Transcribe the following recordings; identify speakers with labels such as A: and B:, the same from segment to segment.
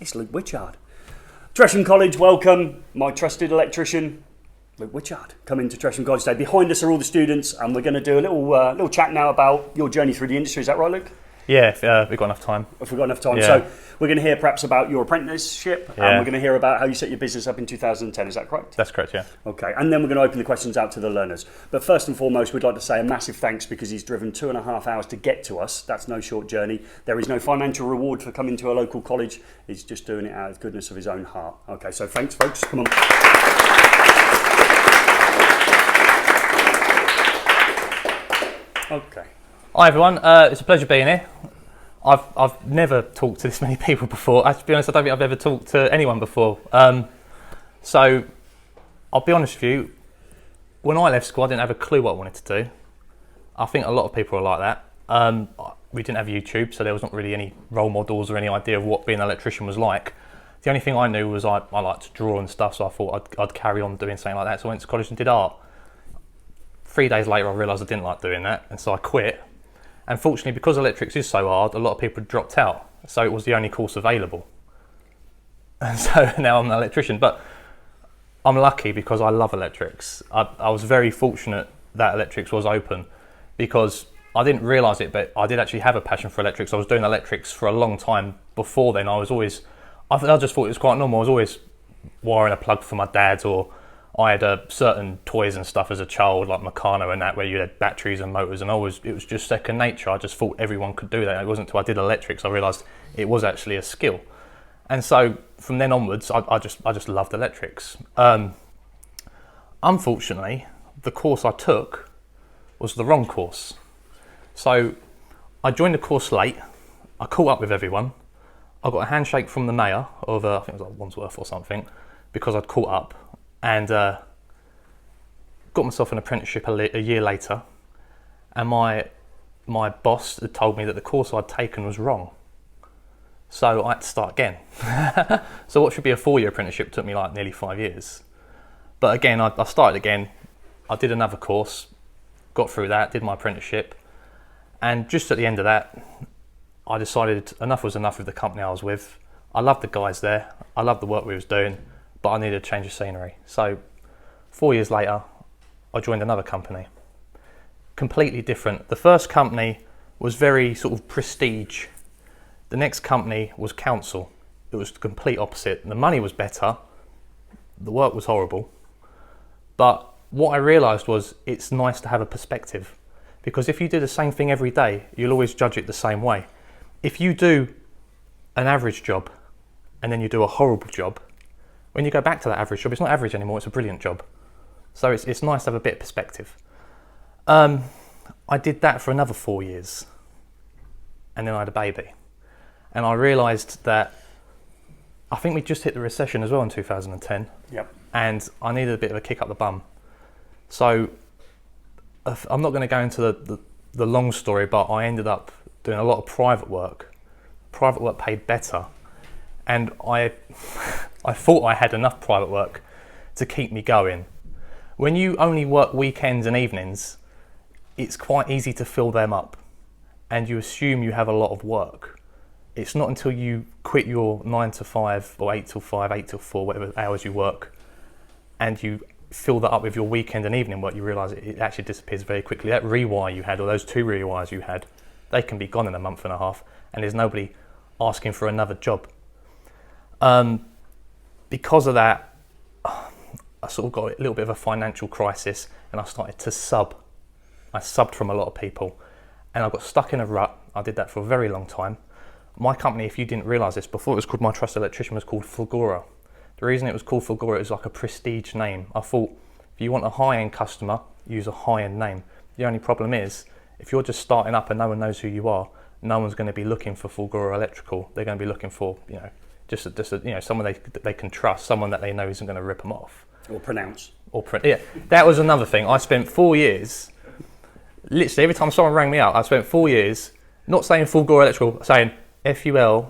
A: It's Luke Wichard. Tresham College, welcome. My trusted electrician, Luke Wichard, coming to Tresham College today. Behind us are all the students, and we're going to do a little chat now about your journey through the industry. Is that right, Luke?
B: Yeah, we've got enough time.
A: If we've got enough time.
B: Yeah.
A: So we're going to hear perhaps about your apprenticeship, and
B: Yeah.
A: we're going to hear about how you set your business up in 2010. Is that correct?
B: That's correct, yeah.
A: Okay, and then we're going to open the questions out to the learners. But first and foremost, we'd like to say a massive thanks because he's driven 2.5 hours to get to us. That's no short journey. There is no financial reward for coming to a local college. He's just doing it out of the goodness of his own heart. Okay, so thanks, folks. Come on. Okay.
B: Hi everyone, it's a pleasure being here. I've never talked to this many people before. To be honest, I don't think I've ever talked to anyone before. So I'll be honest with you, when I left school I didn't have a clue what I wanted to do. I think a lot of people are like that. We didn't have YouTube, so there was not really any role models or any idea of what being an electrician was like. The only thing I knew was I liked to draw and stuff, so I thought I'd carry on doing something like that. So I went to college and did art. 3 days later I realised I didn't like doing that, and so I quit. And fortunately, because electrics is so hard, a lot of people dropped out, so it was the only course available. And so now I'm an electrician, but I'm lucky because I love electrics. I was very fortunate that electrics was open because I didn't realise it, but I did actually have a passion for electrics. I was doing electrics for a long time before then. I just thought it was quite normal. I was always wiring a plug for my dad, or I had certain toys and stuff as a child, like Meccano and that, where you had batteries and motors, and it was just second nature. I just thought everyone could do that. It wasn't until I did electrics I realised it was actually a skill. And so from then onwards, I just loved electrics. Unfortunately, the course I took was the wrong course. So I joined the course late. I caught up with everyone. I got a handshake from the mayor of I think it was like Wandsworth or something, because I'd caught up. And got myself an apprenticeship a year later, and my boss had told me that the course I'd taken was wrong. So I had to start again. So what should be a 4-year apprenticeship took me like nearly 5 years. But again, I started again. I did another course, got through that, did my apprenticeship, and just at the end of that, I decided enough was enough with the company I was with. I loved the guys there. I loved the work we was doing, but I needed a change of scenery. So 4 years later, I joined another company. Completely different. The first company was very sort of prestige. The next company was council. It was the complete opposite. The money was better. The work was horrible. But what I realised was it's nice to have a perspective, because if you do the same thing every day, you'll always judge it the same way. If you do an average job and then you do a horrible job, when you go back to that average job, it's not average anymore, it's a brilliant job. So it's nice to have a bit of perspective. I did that for another 4 years, and then I had a baby. And I realised that I think we just hit the recession as well in 2010.
A: Yep.
B: And I needed a bit of a kick up the bum. So I'm not going to go into the long story, but I ended up doing a lot of private work. Private work paid better. And I thought I had enough private work to keep me going. When you only work weekends and evenings, it's quite easy to fill them up, and you assume you have a lot of work. It's not until you quit your 9 to 5 or 8 till 5, 8 till 4, whatever hours you work, and you fill that up with your weekend and evening work, you realise it actually disappears very quickly. That rewire you had, or those 2 rewires you had, they can be gone in a month and a half, and there's nobody asking for another job. Because of that, I sort of got a little bit of a financial crisis, and I started to sub. I subbed from a lot of people, and I got stuck in a rut. I did that for a very long time. My company, if you didn't realise this, before it was called My Trusted Electrician, was called Fulgora. The reason it was called Fulgora, it was like a prestige name. I thought, if you want a high-end customer, use a high-end name. The only problem is, if you're just starting up and no one knows who you are, no one's going to be looking for Fulgora Electrical. They're going to be looking for, just someone they can trust, someone that they know isn't going to rip them off.
A: Or pronounce.
B: Yeah, that was another thing. I spent 4 years, literally every time someone rang me up, I spent 4 years not saying Fulgora Electrical, saying Fulgor,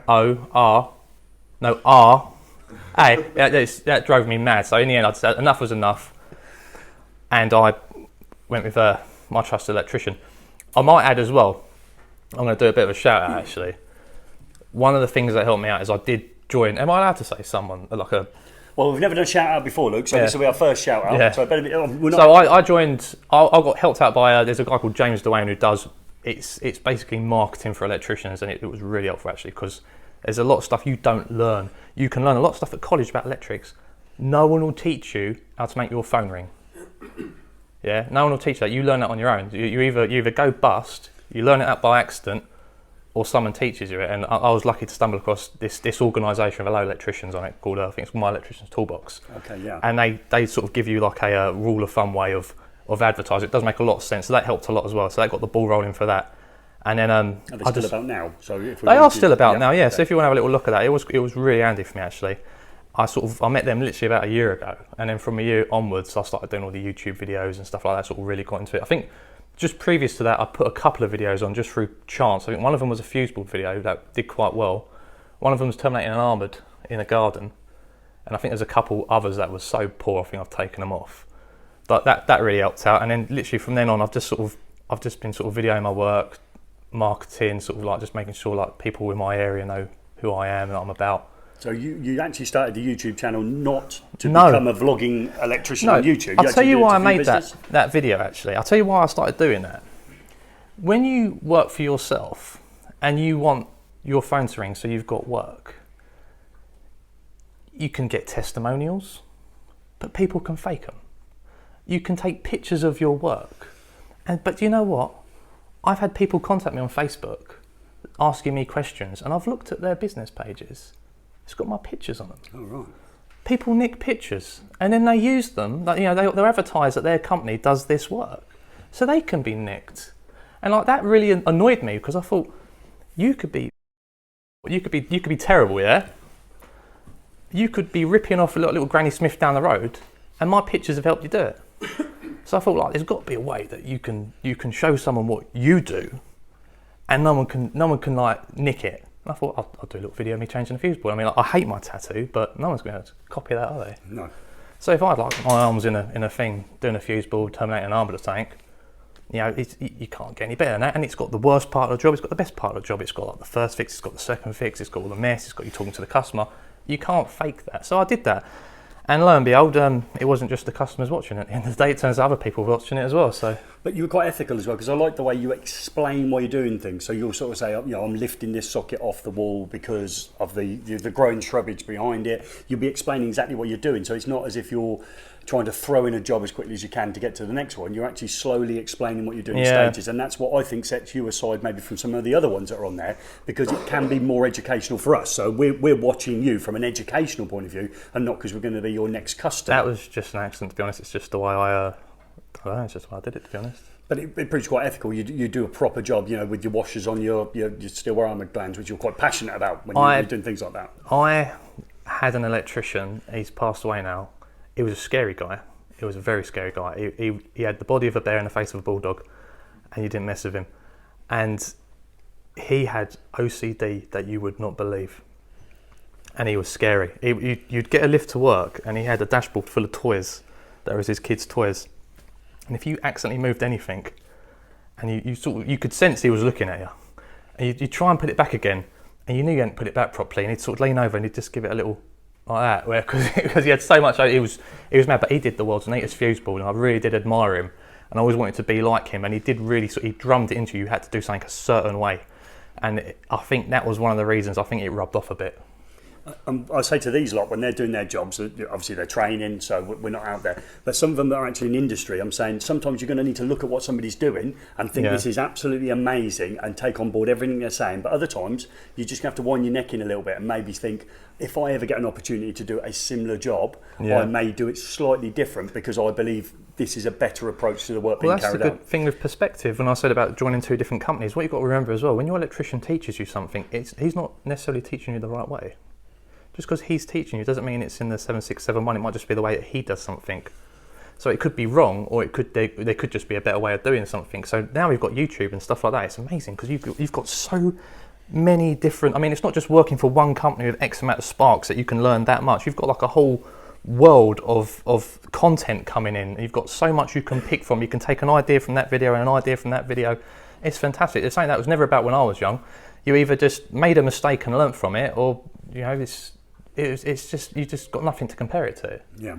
B: no R. Hey, that drove me mad. So in the end, I said enough was enough, and I went with My Trusted Electrician. I might add as well, I'm going to do a bit of a shout out actually. one of the things that helped me out is I did join. Am I allowed to say someone like a?
A: Well, we've never done a shout out before, Luke, so this will be our first shout out.
B: Yeah.
A: So,
B: I joined. I got helped out by there's a guy called James Dwayne who does. It's basically marketing for electricians, and it was really helpful actually, because there's a lot of stuff you don't learn. You can learn a lot of stuff at college about electrics. No one will teach you how to make your phone ring. Yeah, no one will teach that. You learn that on your own. You either go bust, you learn it out by accident, or someone teaches you it. And I was lucky to stumble across this organisation of a lot of electricians on it called I think it's My Electrician's Toolbox.
A: Okay, yeah.
B: And they sort of give you like a rule of thumb way of advertising. It does make a lot of sense. So that helped a lot as well. So that got the ball rolling for that. And then
A: are they still about now? So if
B: they are still about now, yeah. Okay. So if you want to have a little look at that, it was really handy for me actually. I met them literally about a year ago, and then from a year onwards, I started doing all the YouTube videos and stuff like that. Sort of really got into it. I think just previous to that, I put a couple of videos on just through chance. I think one of them was a fuse board video that did quite well. One of them was terminating an armoured in a garden, and I think there's a couple others that was so poor. I think I've taken them off, but that really helped out. And then literally from then on, I've just been sort of videoing my work, marketing, sort of like just making sure like people in my area know who I am and what I'm about.
A: So you actually started the YouTube channel not to become a vlogging electrician on YouTube.
B: I'll tell you why I made that video actually. I'll tell you why I started doing that. When you work for yourself and you want your phone to ring so you've got work, you can get testimonials, but people can fake them. You can take pictures of your work. But you know what? I've had people contact me on Facebook asking me questions, and I've looked at their business pages. It's got my pictures on them.
A: Oh, right.
B: People nick pictures and then they use them. Like, they'll advertise that their company does this work, so they can be nicked. And like that really annoyed me because I thought you could be terrible, yeah. You could be ripping off a little Granny Smith down the road, and my pictures have helped you do it. So I thought like there's got to be a way that you can show someone what you do, and no one can like nick it. And I thought I'll do a little video of me changing the fuse board. I mean, like, I hate my tattoo, but no one's going to copy that, are they?
A: No.
B: So if I had like my arms in a thing doing a fuse board, terminating an armoured tank, you can't get any better than that. And it's got the worst part of the job. It's got the best part of the job. It's got like the first fix. It's got the second fix. It's got all the mess. It's got you talking to the customer. You can't fake that. So I did that. And lo and behold, it wasn't just the customers watching it. At the end of the day, it turns out other people were watching it as well. So,
A: but you were quite ethical as well, because I like the way you explain why you're doing things. So you'll sort of say, I'm lifting this socket off the wall because of the growing shrubbage behind it. You'll be explaining exactly what you're doing. So it's not as if you're trying to throw in a job as quickly as you can to get to the next one. You're actually slowly explaining what you're doing in stages, and that's what I think sets you aside maybe from some of the other ones that are on there, because it can be more educational for us. So we're watching you from an educational point of view, and not because we're going to be your next customer.
B: That was just an accident, to be honest. It's just the way I don't know, it's just the way I did it, to be honest.
A: But it proves quite ethical. You do a proper job, with your washers on your steel armoured glands, which you're quite passionate about when you're doing things like that. I
B: had an electrician. He's passed away now. He was a scary guy. He was a very scary guy. He had the body of a bear and the face of a bulldog, and you didn't mess with him. And he had OCD that you would not believe. And he was scary. You'd get a lift to work, and he had a dashboard full of toys. That was his kids' toys. And if you accidentally moved anything, and you could sense he was looking at you, and you try and put it back again, and you knew you hadn't put it back properly, and he'd sort of lean over and he'd just give it a little like that, because he had so much. He was mad, but he did the world's neatest fuse board, and I really did admire him, and I always wanted to be like him. And he did really he drummed it into you. You had to do something a certain way, and I think that was one of the reasons. I think it rubbed off a bit.
A: I say to these lot, when they're doing their jobs, obviously they're training, so we're not out there, but some of them are actually in industry. I'm saying sometimes you're going to need to look at what somebody's doing and think this is absolutely amazing and take on board everything they're saying, but other times you just have to wind your neck in a little bit and maybe think, if I ever get an opportunity to do a similar job, I may do it slightly different because I believe this is a better approach to the work being carried out.
B: Well, that's the good thing with perspective. When I said about joining two different companies, what you've got to remember as well, when your electrician teaches you something, he's not necessarily teaching you the right way. Just because he's teaching you doesn't mean it's in the 7671. It might just be the way that he does something. So it could be wrong, or there could just be a better way of doing something. So now we've got YouTube and stuff like that. It's amazing because you've got so many different. I mean, it's not just working for one company with X amount of sparks that you can learn that much. You've got like a whole world of content coming in. You've got so much you can pick from. You can take an idea from that video and an idea from that video. It's fantastic. It's something that was never about when I was young. you either just made a mistake and learnt from it, or it's just you just got nothing to compare it to.
A: Yeah.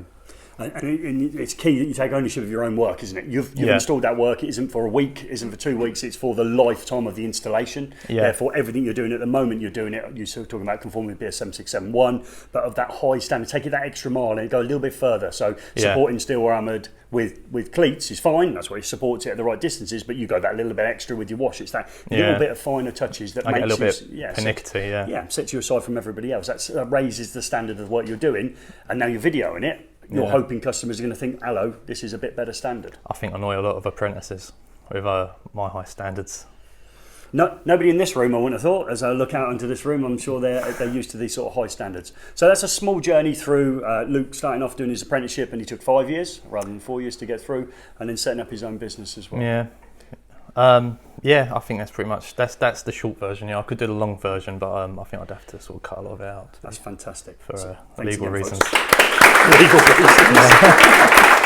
A: And it's key that you take ownership of your own work, isn't it? You've installed that work. It isn't for a week, it isn't for 2 weeks, it's for the lifetime of the installation. Therefore, everything you're doing at the moment, you're doing it, you're sort of talking about conforming to BS 7671, but of that high standard, take it that extra mile and go a little bit further. So supporting steel armoured with cleats is fine, that's why it supports it at the right distances, but you go that little bit extra with your wash. It's that little bit of finer touches that makes
B: a little
A: you,
B: bit pernickety,
A: sets you aside from everybody else. That raises the standard of what you're doing, and now you're videoing it. You're hoping customers are going to think, hello, this is a bit better standard.
B: I think I annoy a lot of apprentices with my high standards.
A: No, nobody in this room, I wouldn't have thought. As I look out into this room, I'm sure they're used to these sort of high standards. So that's a small journey through Luke starting off doing his apprenticeship, and he took 5 years rather than 4 years to get through, and then setting up his own business as well.
B: I think that's pretty much that's the short version. I could do the long version, but I think I'd have to sort of cut a lot of it out.
A: That's fantastic.
B: For
A: Thanks
B: legal
A: again,
B: reasons.
A: Legal reasons.